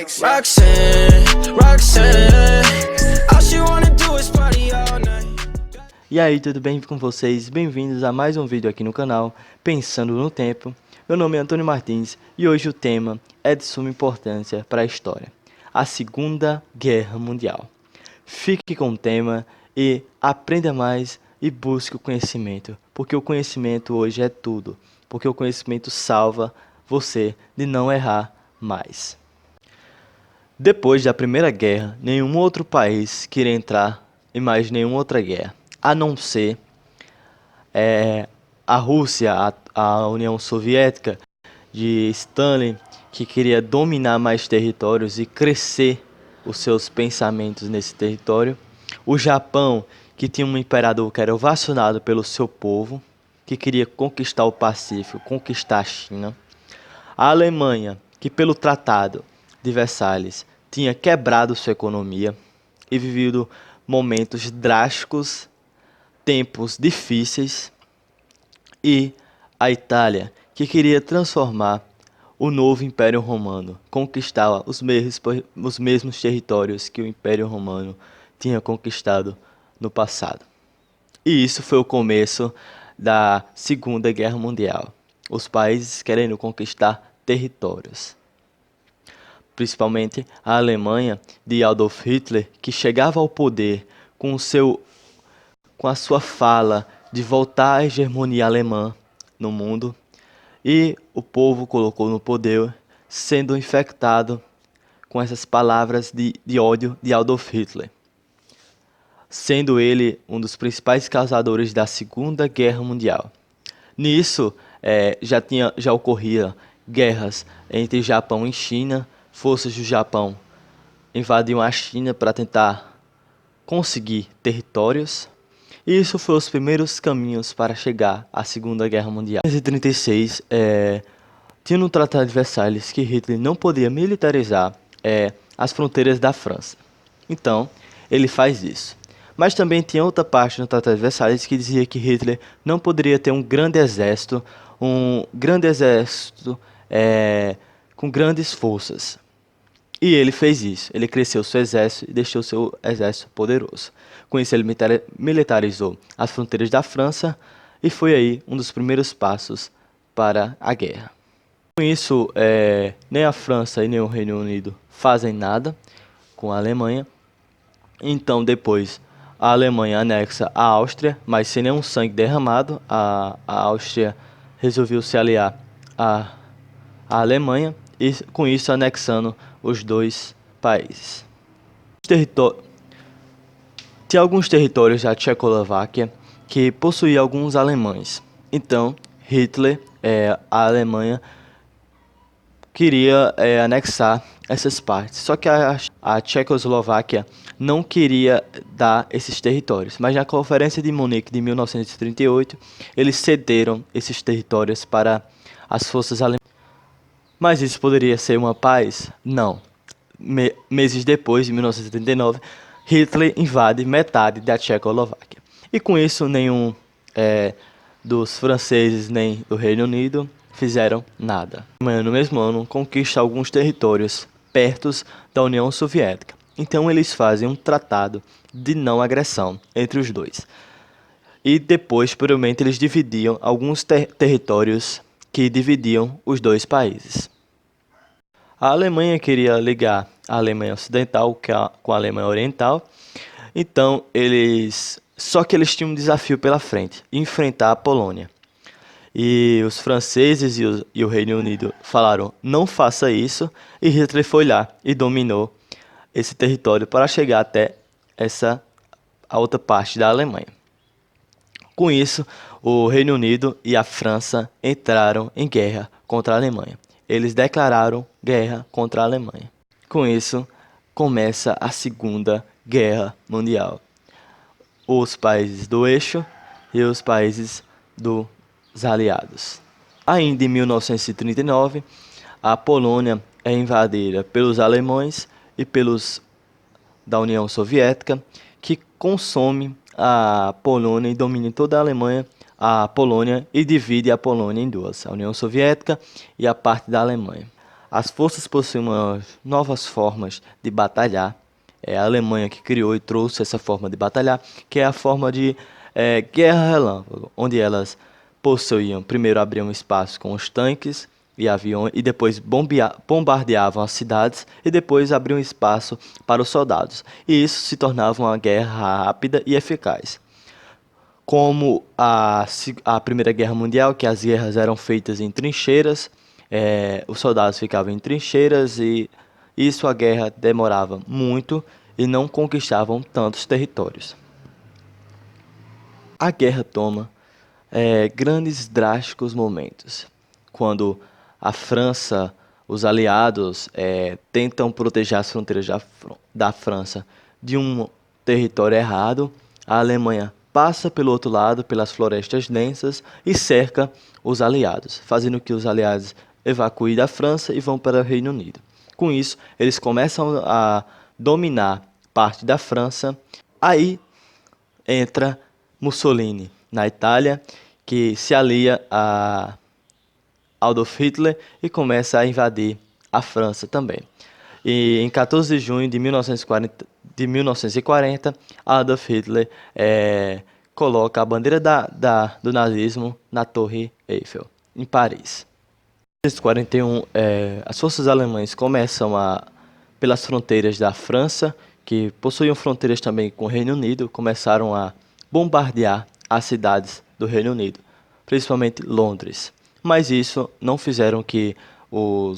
Roxanne, Roxanne, all she wanna do is party all night. E aí, tudo bem com vocês? Bem-vindos a mais um vídeo aqui no canal Pensando no Tempo. Meu nome é Antônio Martins e hoje o tema é de suma importância para a história: a Segunda Guerra Mundial. Fique com o tema e aprenda mais e busque o conhecimento, porque o conhecimento hoje é tudo, porque o conhecimento salva você de não errar mais. Depois da Primeira Guerra, nenhum outro país queria entrar em mais nenhuma outra guerra, a não ser a Rússia, a União Soviética de Stalin, que queria dominar mais territórios e crescer os seus pensamentos nesse território. O Japão, que tinha um imperador que era ovacionado pelo seu povo, que queria conquistar o Pacífico, conquistar a China. A Alemanha, que pelo Tratado de Versalhes tinha quebrado sua economia e vivido momentos drásticos, tempos difíceis. E a Itália, que queria transformar o novo Império Romano, conquistar os mesmos territórios que o Império Romano tinha conquistado no passado. E isso foi o começo da Segunda Guerra Mundial. Os países querendo conquistar territórios. Principalmente a Alemanha de Adolf Hitler, que chegava ao poder com a sua fala de voltar à hegemonia alemã no mundo, e o povo colocou no poder, sendo infectado com essas palavras de ódio de Adolf Hitler, sendo ele um dos principais causadores da Segunda Guerra Mundial. Nisso já ocorria guerras entre Japão e China. Forças do Japão invadiam a China para tentar conseguir territórios. E isso foi os primeiros caminhos para chegar à Segunda Guerra Mundial. Em 1936, tinha no Tratado de Versalhes que Hitler não podia militarizar as fronteiras da França. Então, ele faz isso. Mas também tinha outra parte no Tratado de Versalhes que dizia que Hitler não poderia ter um grande exército com grandes forças. E ele fez isso. Ele cresceu seu exército e deixou seu exército poderoso. Com isso, ele militarizou as fronteiras da França e foi aí um dos primeiros passos para a guerra. Com isso, nem a França e nem o Reino Unido fazem nada com a Alemanha. Então, depois, a Alemanha anexa a Áustria, mas sem nenhum sangue derramado. A Áustria resolveu se aliar à Alemanha e, com isso, anexando os dois países. Tinha alguns territórios da Tchecoslováquia que possuíam alguns alemães. Então, Hitler, a Alemanha, queria anexar essas partes. Só que a Tchecoslováquia não queria dar esses territórios. Mas na Conferência de Munique de 1938, eles cederam esses territórios para as forças alemãs. Mas isso poderia ser uma paz? Não. Meses depois, em 1939, Hitler invade metade da Tchecoslováquia. E com isso, nenhum dos franceses nem do Reino Unido fizeram nada. No mesmo ano, conquista alguns territórios perto da União Soviética. Então, eles fazem um tratado de não agressão entre os dois. E depois, provavelmente, eles dividiam alguns territórios que dividiam os dois países. A Alemanha queria ligar a Alemanha Ocidental com a Alemanha Oriental. Então, só que eles tinham um desafio pela frente: enfrentar a Polônia. E os franceses e o Reino Unido falaram: não faça isso. E Hitler foi lá e dominou esse território para chegar até a outra parte da Alemanha. Com isso, o Reino Unido e a França entraram em guerra contra a Alemanha. Eles declararam guerra contra a Alemanha. Com isso, começa a Segunda Guerra Mundial. Os países do eixo e os países dos aliados. Ainda em 1939, a Polônia é invadida pelos alemães e pelos da União Soviética, que consome a Polônia e domina toda a Alemanha, a Polônia, e divide a Polônia em duas: a União Soviética e a parte da Alemanha. as forças possuíam novas formas de batalhar. É a Alemanha que criou e trouxe essa forma de batalhar, que é a forma de guerra relâmpago, onde elas possuíam, primeiro abriam espaço com os tanques e aviões, e depois bombardeavam as cidades, e depois abriam espaço para os soldados. E isso se tornava uma guerra rápida e eficaz. Como a Primeira Guerra Mundial, que as guerras eram feitas em trincheiras, os soldados ficavam em trincheiras e isso a guerra demorava muito e não conquistavam tantos territórios. A guerra toma grandes drásticos momentos, quando a França, os aliados tentam proteger as fronteiras da França de um território errado, a Alemanha passa pelo outro lado, pelas florestas densas e cerca os aliados, fazendo que os aliados evacuem da França e vão para o Reino Unido. Com isso, eles começam a dominar parte da França. Aí entra Mussolini na Itália, que se alia a Adolf Hitler e começa a invadir a França também. E em 14 de junho de 1940, Adolf Hitler coloca a bandeira do nazismo na Torre Eiffel, em Paris. Em 1941, as forças alemãs começam pelas fronteiras da França, que possuíam fronteiras também com o Reino Unido, começaram a bombardear as cidades do Reino Unido, principalmente Londres. Mas isso não fizeram que o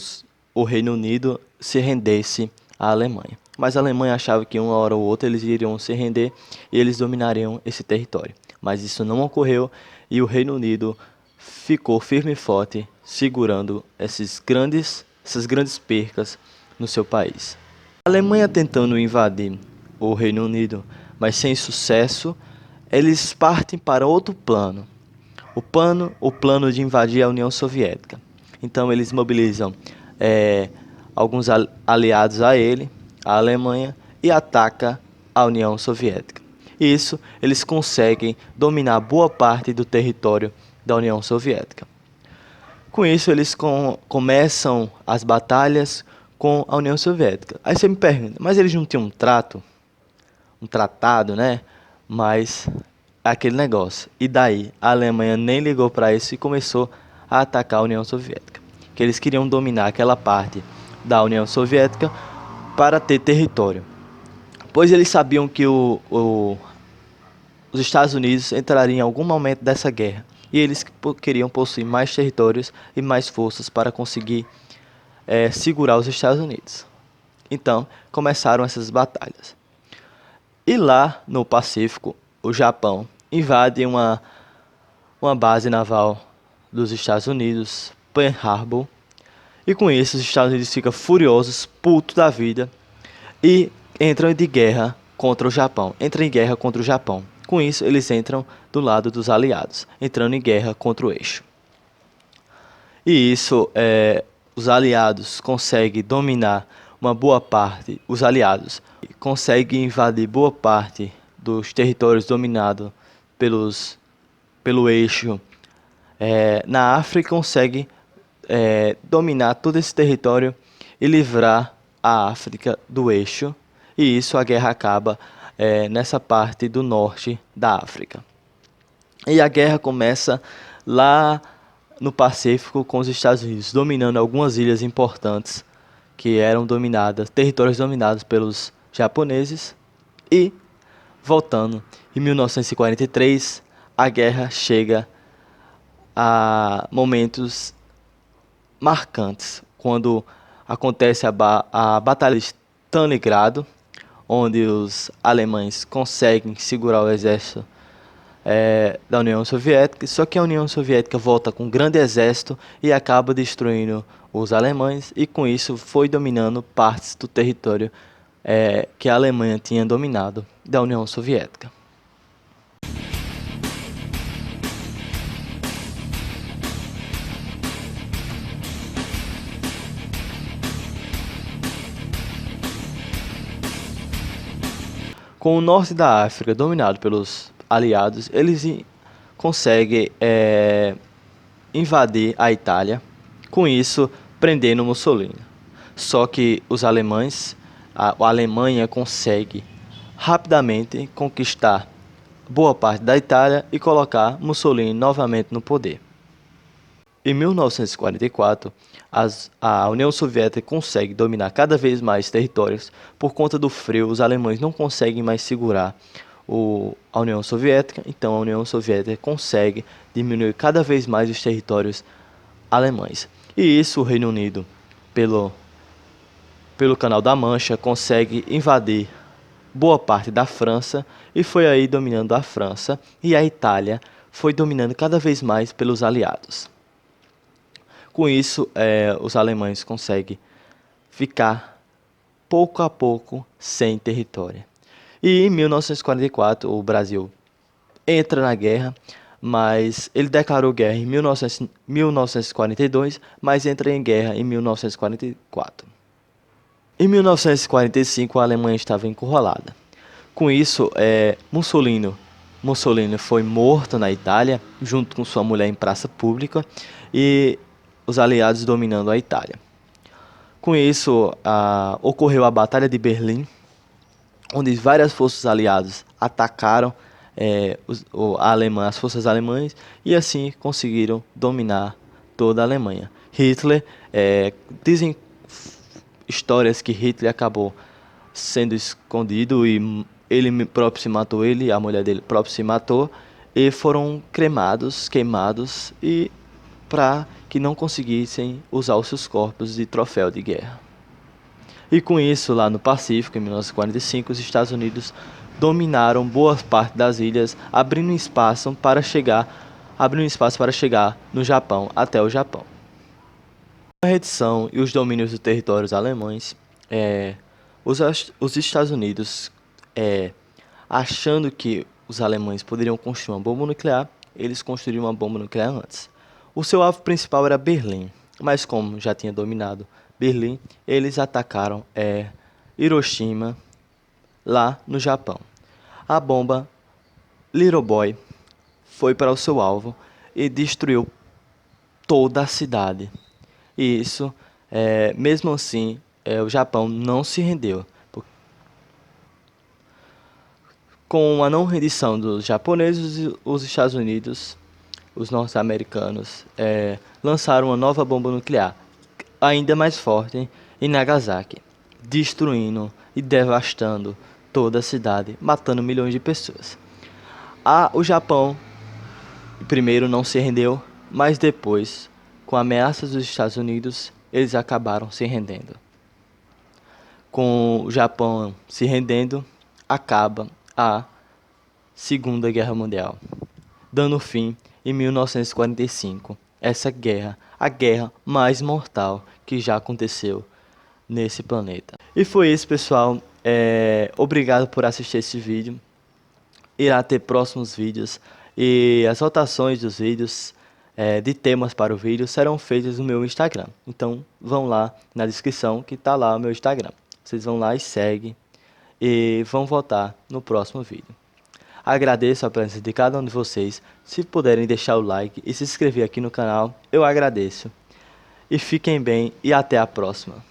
Reino Unido se rendesse à Alemanha. Mas a Alemanha achava que uma hora ou outra eles iriam se render e eles dominariam esse território. Mas isso não ocorreu e o Reino Unido ficou firme e forte, segurando essas grandes percas no seu país. A Alemanha tentando invadir o Reino Unido, mas sem sucesso, eles partem para outro plano. O plano de invadir a União Soviética. Então eles mobilizam alguns aliados a Alemanha, e ataca a União Soviética. Isso, eles conseguem dominar boa parte do território da União Soviética. Com isso, eles começam as batalhas com a União Soviética. Aí você me pergunta, mas eles não tinham um tratado, né? Mas aquele negócio. E daí, a Alemanha nem ligou para isso e começou a atacar a União Soviética. Que eles queriam dominar aquela parte da União Soviética para ter território. Pois eles sabiam que os Estados Unidos entrariam em algum momento dessa guerra. E eles queriam possuir mais territórios e mais forças para conseguir segurar os Estados Unidos. Então, começaram essas batalhas. E lá no Pacífico, o Japão invade uma base naval dos Estados Unidos, Pearl Harbor. E com isso, os Estados Unidos ficam furiosos, putos da vida, e entram em guerra contra o Japão. Com isso, eles entram do lado dos aliados, entrando em guerra contra o eixo. E isso, os aliados conseguem dominar uma boa parte, os aliados conseguem invadir boa parte dos territórios dominados pelo eixo na África, conseguem dominar todo esse território e livrar a África do eixo. E isso, a guerra acaba nessa parte do norte da África. E a guerra começa lá no Pacífico, com os Estados Unidos dominando algumas ilhas importantes que eram territórios dominados pelos japoneses. E, voltando, em 1943, a guerra chega a momentos marcantes, quando acontece a Batalha de Stalingrado, onde os alemães conseguem segurar o exército da União Soviética, só que a União Soviética volta com um grande exército e acaba destruindo os alemães, e com isso foi dominando partes do território que a Alemanha tinha dominado da União Soviética. Com o norte da África dominado pelos aliados, eles conseguem invadir a Itália. Com isso, prendendo Mussolini. Só que os alemães, a Alemanha consegue rapidamente conquistar boa parte da Itália e colocar Mussolini novamente no poder. Em 1944, a União Soviética consegue dominar cada vez mais territórios. Por conta do frio, os alemães não conseguem mais segurar a União Soviética, então a União Soviética consegue diminuir cada vez mais os territórios alemães. E isso o Reino Unido, pelo Canal da Mancha, consegue invadir boa parte da França e foi aí dominando a França, e a Itália foi dominando cada vez mais pelos aliados. Com isso, os alemães conseguem ficar pouco a pouco sem território. E em 1944 o Brasil entra na guerra, mas ele declarou guerra em 1942, mas entra em guerra em 1944. Em 1945 a Alemanha estava encurralada. Com isso, Mussolini foi morto na Itália, junto com sua mulher em praça pública, e os aliados dominando a Itália. Com isso, ocorreu a Batalha de Berlim, onde várias forças aliadas atacaram as forças alemãs e assim conseguiram dominar toda a Alemanha. Hitler, dizem histórias que Hitler acabou sendo escondido e ele próprio se matou, ele e a mulher dele próprio se matou, e foram queimados e para que não conseguissem usar os seus corpos de troféu de guerra. E com isso, lá no Pacífico, em 1945, os Estados Unidos dominaram boa parte das ilhas, abrindo espaço para chegar no Japão, até o Japão. A redição e os domínios dos territórios alemães, os Estados Unidos, achando que os alemães poderiam construir uma bomba nuclear, eles construíram uma bomba nuclear antes. O seu alvo principal era Berlim, mas como já tinha dominado Berlim, eles atacaram Hiroshima, lá no Japão. A bomba Little Boy foi para o seu alvo e destruiu toda a cidade. E isso, mesmo assim, o Japão não se rendeu. Com a não rendição dos japoneses, os Estados Unidos, os norte-americanos, lançaram uma nova bomba nuclear, ainda mais forte, em Nagasaki, destruindo e devastando toda a cidade, matando milhões de pessoas. O Japão, primeiro, não se rendeu, mas depois, com ameaças dos Estados Unidos, eles acabaram se rendendo. Com o Japão se rendendo, acaba a Segunda Guerra Mundial, dando fim em 1945. Essa guerra, a guerra mais mortal que já aconteceu nesse planeta. E foi isso, pessoal. Obrigado por assistir esse vídeo. Irá ter próximos vídeos e as rotações dos vídeos de temas para o vídeo serão feitas no meu Instagram. Então vão lá na descrição que está lá o meu Instagram. Vocês vão lá e seguem e vão votar no próximo vídeo. Agradeço a presença de cada um de vocês. Se puderem deixar o like e se inscrever aqui no canal, eu agradeço. E fiquem bem e até a próxima.